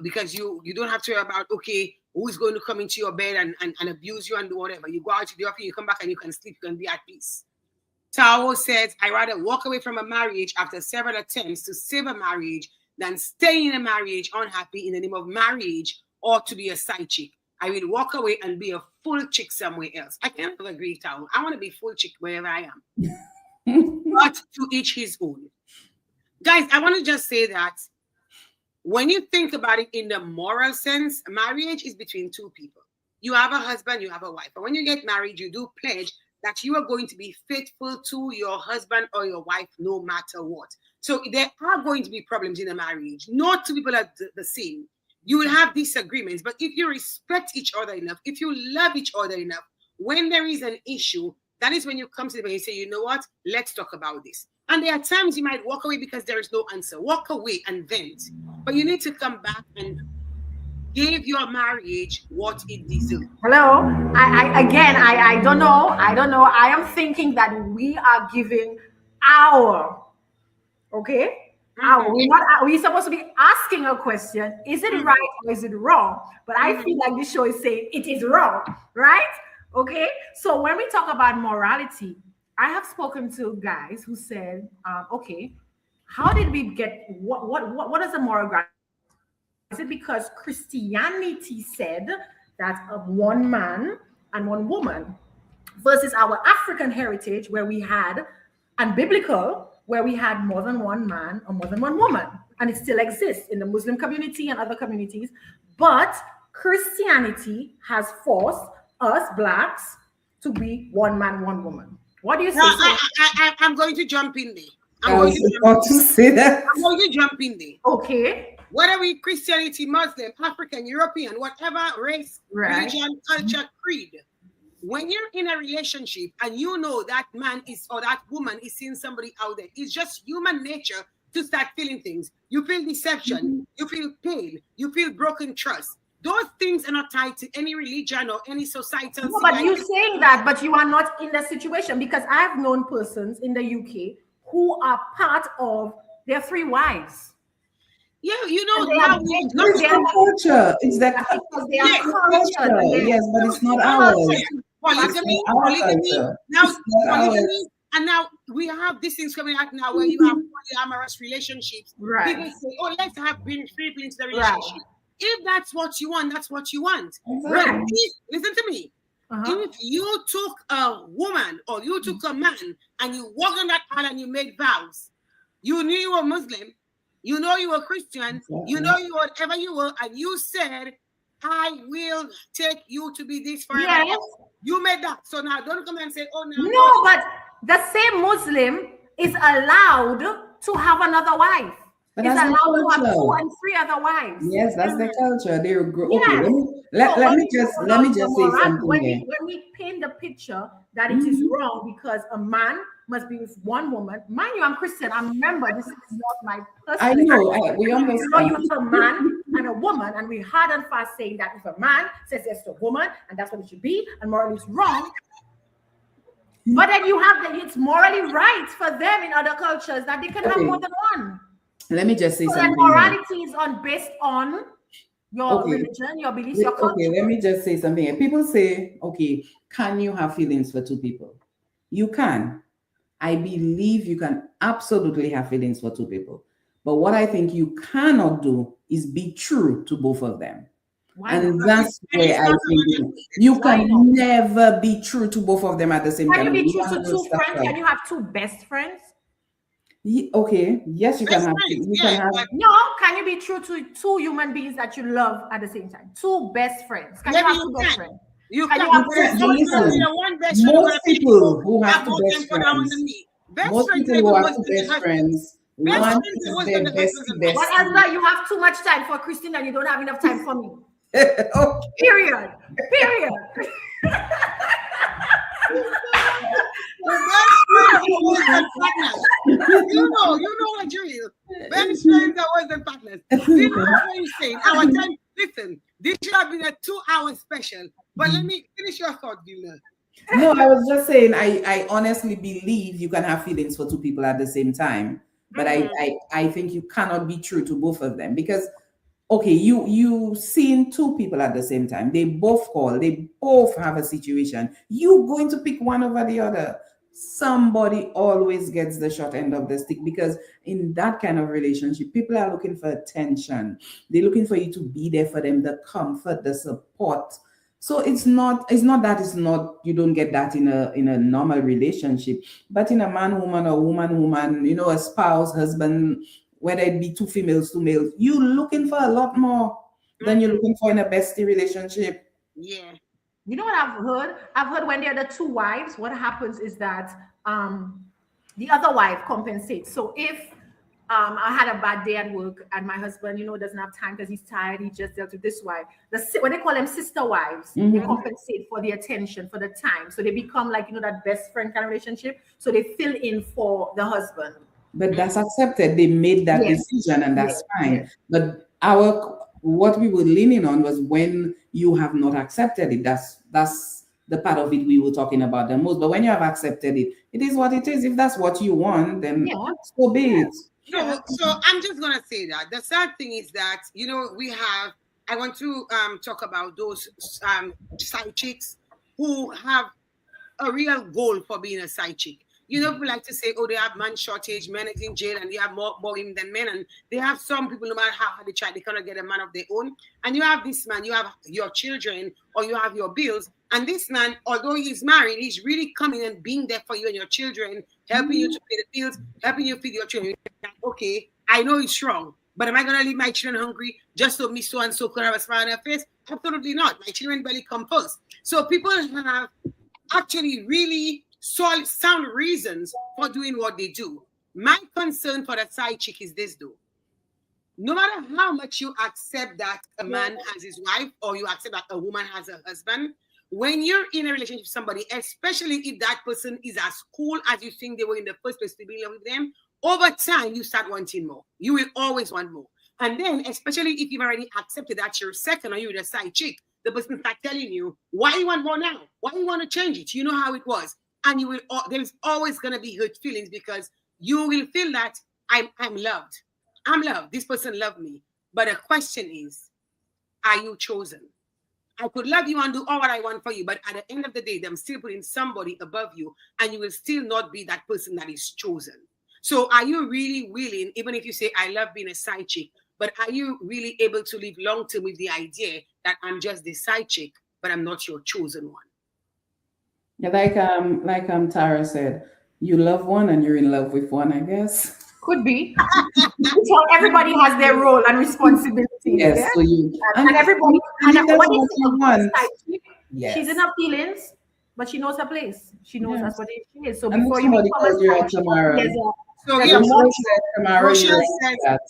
because you don't have to worry about, okay, who's going to come into your bed and abuse you and do whatever. You go out to the office, you come back and you can sleep, you can be at peace. Tao says, I rather walk away from a marriage after several attempts to save a marriage than stay in a marriage unhappy in the name of marriage or to be a side chick. I will walk away and be a full chick somewhere else. I cannot agree, Tao. I want to be full chick wherever I am. But to each his own. Guys, I want to just say that when you think about it in the moral sense, marriage is between two people. You have a husband, you have a wife. And when you get married, you do pledge that you are going to be faithful to your husband or your wife no matter what. So there are going to be problems in a marriage. Not two people are the same. You will have disagreements, but if you respect each other enough, if you love each other enough, when there is an issue, that is when you come to them and you say, you know what, let's talk about this. And there are times you might walk away because there is no answer. Walk away and vent. But you need to come back and give your marriage what it deserves. Hello. I don't know. I am thinking that we are giving our, okay? We're supposed to be asking a question. Is it right or is it wrong? But I feel like this show is saying it is wrong, right? Okay. So when we talk about morality, I have spoken to guys who said, okay, how did we get what is the moral ground? Is it because Christianity said that one man and one woman versus our African heritage, where we had, and biblical, where we had more than one man or more than one woman. And it still exists in the Muslim community and other communities. But Christianity has forced us blacks to be one man, one woman. What do you say? I'm going to jump in there. I was about to say that. I'm going to jump in there. Okay. Whether we Christianity, Muslim, African, European, whatever race, religion, culture, creed, when you're in a relationship and you know that man is or that woman is seeing somebody out there, it's just human nature to start feeling things. You feel deception, you feel pain, you feel broken trust. Those things are not tied to any religion or any societal. No, but you're saying that, but you are not in the situation, because I've known persons in the UK who are part of their 3 wives. Yeah, you know, it's their culture. It's their culture. Yes, but it's not ours. Polygamy. And now we have these things coming out now where you have polyamorous relationships. Right. People say, oh, let's have bring people into the relationship. Right. If that's what you want, that's what you want. Right. But listen to me. If you took a woman or you took a man and you walked on that aisle and you made vows, you knew you were Muslim, you know you were Christian, you know you were whatever you were, and you said, I will take you to be this forever. Yes. You made that. So now don't come and say, oh, no, but the same Muslim is allowed to have another wife. But it's allowed to have 2 and 3 other wives. Yes, that's their culture. They're okay. Let me just say something. When we paint the picture that it is wrong because a man must be with one woman. Mind you, I'm Christian. I remember this is not my personal. I know. We understand. You have a man and a woman, and we hard and fast saying that if a man says yes to a woman, and that's what it should be, and morally it's wrong. But then you have that it's morally right for them in other cultures that they can have more than one. Let me just say something. Morality is based on your religion, your beliefs, your culture. Okay, let me just say something. People say, okay, can you have feelings for 2 people? You can. I believe you can absolutely have feelings for 2 people. But what I think you cannot do is be true to both of them. And that's where I think you can never be true to both of them at the same time. Can you be true to 2 friends? Can you have 2 best friends? Okay, yes, you can have. No, can you be true to 2 human beings that you love at the same time? 2 best friends. Can you have 2 best friends? You can have one best friend. Most people who have 2 best friends. Most people who have 2 best friends. One is their bestie. Whatever, you have too much time for Christine and you don't have enough time for me. Period. You know what you is. Best friends are always the partners. You know what you're saying. Our time, listen, this should have been a 2-hour special. But let me finish your thought, Gilna. No, I was just saying, I honestly believe you can have feelings for 2 people at the same time. But I think you cannot be true to both of them because, okay, you seeing 2 people at the same time. They both call. They both have a situation. You going to pick one over the other. Somebody always gets the short end of the stick because in that kind of relationship, people are looking for attention. They're looking for you to be there for them, the comfort, the support. So it's not you don't get that in a normal relationship, but in a man-woman or woman-woman, a spouse, husband, whether it be 2 females, 2 males, you're looking for a lot more than you're looking for in a bestie relationship. Yeah. You know what I've heard? I've heard when there are the 2 wives, what happens is that the other wife compensates. So if I had a bad day at work and my husband, doesn't have time because he's tired, he just dealt with this wife. When they call them sister wives, they compensate for the attention, for the time. So they become like, that best friend kind of relationship. So they fill in for the husband. But that's accepted. They made that decision and that's fine. Yes. But what we were leaning on was when you have not accepted it. That's the part of it we were talking about the most. But when you have accepted it, it is what it is. If that's what you want, then so be it. So I'm just gonna say that the sad thing is that I want to talk about those side chicks who have a real goal for being a side chick. You know, people like to say, oh, they have man shortage, men is in jail, and they have more women than men. And they have some people, no matter how hard they try, they cannot get a man of their own. And you have this man, you have your children, or you have your bills. And this man, although he's married, he's really coming and being there for you and your children, helping you to pay the bills, helping you feed your children. Okay, I know it's wrong, but am I going to leave my children hungry just so me so and so could have a smile on their face? Absolutely not. My children barely come first. So people have actually really solid, sound reasons for doing what they do. My concern for the side chick is this, though. No matter how much you accept that a man has his wife or you accept that a woman has a husband, when you're in a relationship with somebody, especially if that person is as cool as you think they were in the first place to be in love with them, over time, you start wanting more. You will always want more. And then, especially if you've already accepted that you're second or you're the side chick, the person start telling you, why you want more now? Why you want to change it? You know how it was. And you will. There's always going to be hurt feelings because you will feel that I'm loved. I'm loved. This person loved me. But the question is, are you chosen? I could love you and do all what I want for you, but at the end of the day, I'm still putting somebody above you, and you will still not be that person that is chosen. So are you really willing, even if you say, I love being a side chick, but are you really able to live long term with the idea that I'm just the side chick, but I'm not your chosen one? Yeah, like Tara said, you love one and you're in love with one, I guess. Could be. So everybody has their role and responsibility. Yes, yeah? so you and everybody and that's when what you want. Yes. She's in her feelings, but she knows her place. She knows that's what it is. So and before you become a you're Tamara. So yeah, Tamara, you're wrong for that.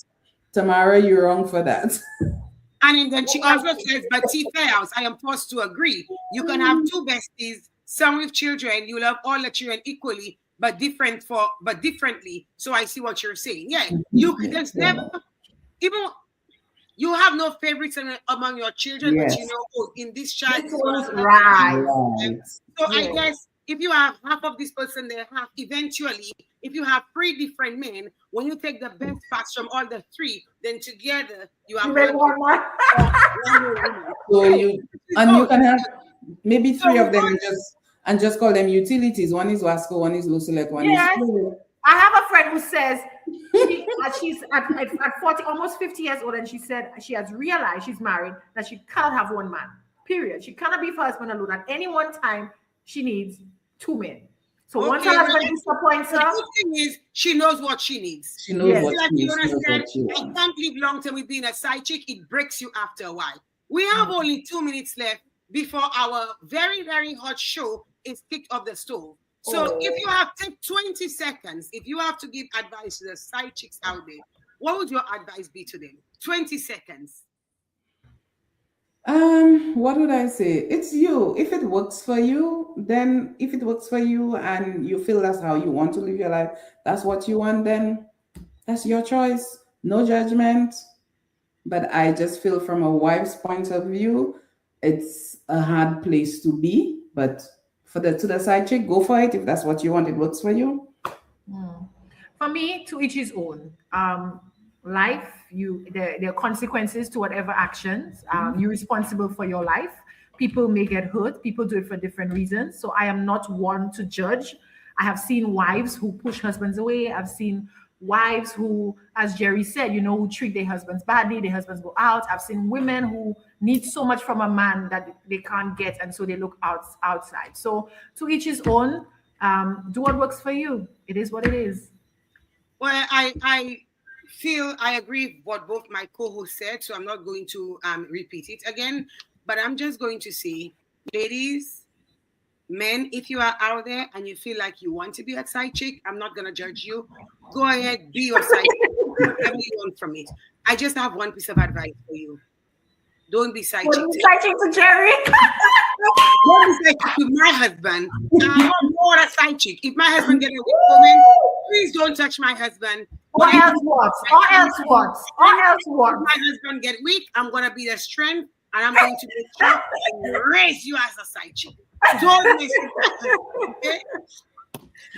Tamara, you're wrong for that. And then she also says, but T-Fails, I am forced to agree. You can have two besties, some with children, you love all the children equally, but differently. So I see what you're saying. Yeah, there's never, even you have no favorites among your children, but you know, oh, in this child, this one's right. So I guess if you have half of this person there, half eventually, if you have 3 different men, when you take the best parts from all the 3, then together you have one. So you can have maybe 3 of them and just call them utilities. One is Wasco, one is Lucilette, one is. I have a friend who says she's at 40, almost 50 years old, and she said she has realized she's married that she cannot have one man. Period. She cannot be for husband alone. At any one time, she needs 2 men. So once her husband disappoints her, the good thing is she knows what she needs. She knows what she needs. I can't live long term with being a side chick. It breaks you after a while. We have only 2 minutes left before our very, very hot show is kicked off the stove. So if you have 20 seconds, if you have to give advice to the side chicks out there, what would your advice be to them? 20 seconds. What would I say? It's you. If it works for you, then if it works for you and you feel that's how you want to live your life, that's what you want, then that's your choice. No judgment. But I just feel from a wife's point of view, it's a hard place to be. But to the side chick, go for it. If that's what you want, it works for you. For me, to each his own. Life, there are consequences to whatever actions. You're responsible for your life. People may get hurt. People do it for different reasons. So I am not one to judge. I have seen wives who push husbands away. I've seen wives who, as Jerry said, who treat their husbands badly. Their husbands go out. I've seen women who need so much from a man that they can't get, and so they look outside. So to each his own. Do what works for you. It is what it is. Well, I feel I agree with what both my co-hosts said, so I'm not going to repeat it again, but I'm just going to say, ladies, men, if you are out there and you feel like you want to be a side chick, I'm not going to judge you. Go ahead, be your side chick. Whatever you want from it. I just have one piece of advice for you. Don't be side chick. Side chick to Jerry. Don't be side chick to my husband. I'm not a side chick. If my husband gets a weak woman, please don't touch my husband. Or else what? Or else what? Or else what? If my husband get weak, I'm gonna be the strength, and I'm going to make sure I raise you as a side chick. Don't miss it. Okay?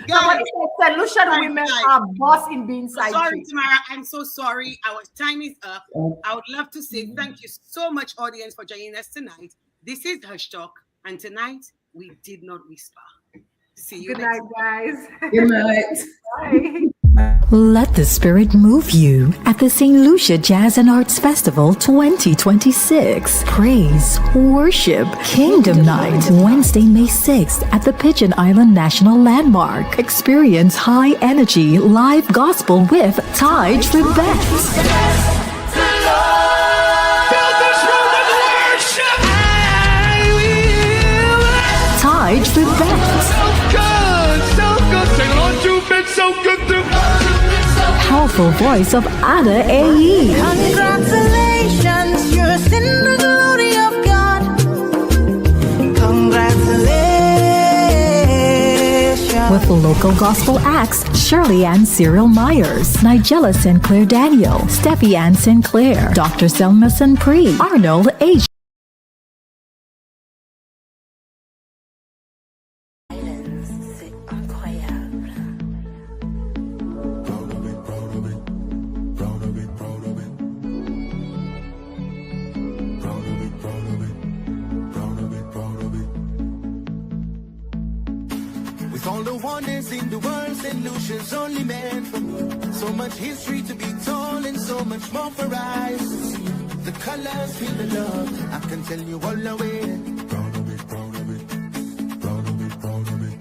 Somebody said solution women are boss in being side chick. Sorry, Tamara. I'm so sorry. Our time is up. I would love to say thank you so much, audience, for joining us tonight. This is Hushtalk, and tonight we did not whisper. See you Good next night, guys. Good night. Bye. Let the spirit move you at the St. Lucia Jazz and Arts Festival 2026. Praise, worship, Kingdom Night, Wednesday, May 6th at the Pigeon Island National Landmark. Experience high energy live gospel with Ty Tribbett. Ty Tribbett. Powerful voice of Ada A.E. Congratulations, you're in the glory of God. Congratulations. With local gospel acts Shirley Ann Cyril Myers, Nigella Sinclair Daniel, Steffi Ann Sinclair, Dr. Selma Sunpree, Arnold H. All the wonders in the world, St. Lucia's only meant for me. So much history to be told and so much more for eyes to see. The colors, feel the love, I can tell you all the way. Proud of it, proud of it, proud of it, proud of it.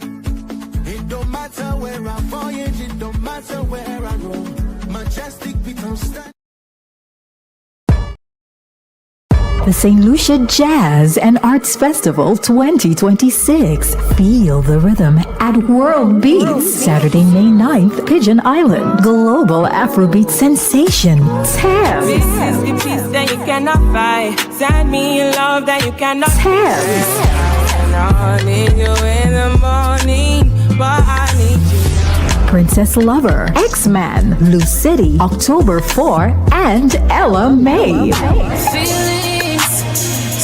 It don't matter where I voyage, it don't matter where I roam. Majestic becomes stand. The St. Lucia Jazz and Arts Festival 2026. Feel the rhythm at World Beats. Saturday, May 9th, Pigeon Island. Global Afrobeat sensation, Thames. This is the peace that you cannot buy. Send me love that you cannot Thames. And I need you in the morning, but I need you. Princess Lover, X-Man, Blue City, October 4, and Ella May.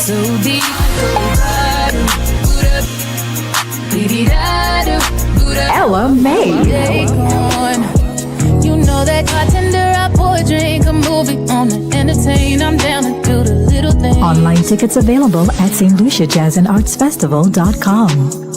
So deep. Ella May. You know that bartender, I pour a drink, a movie on the entertain. I'm down to do the little things. Online tickets available at stluciajazzandartsfestival.com.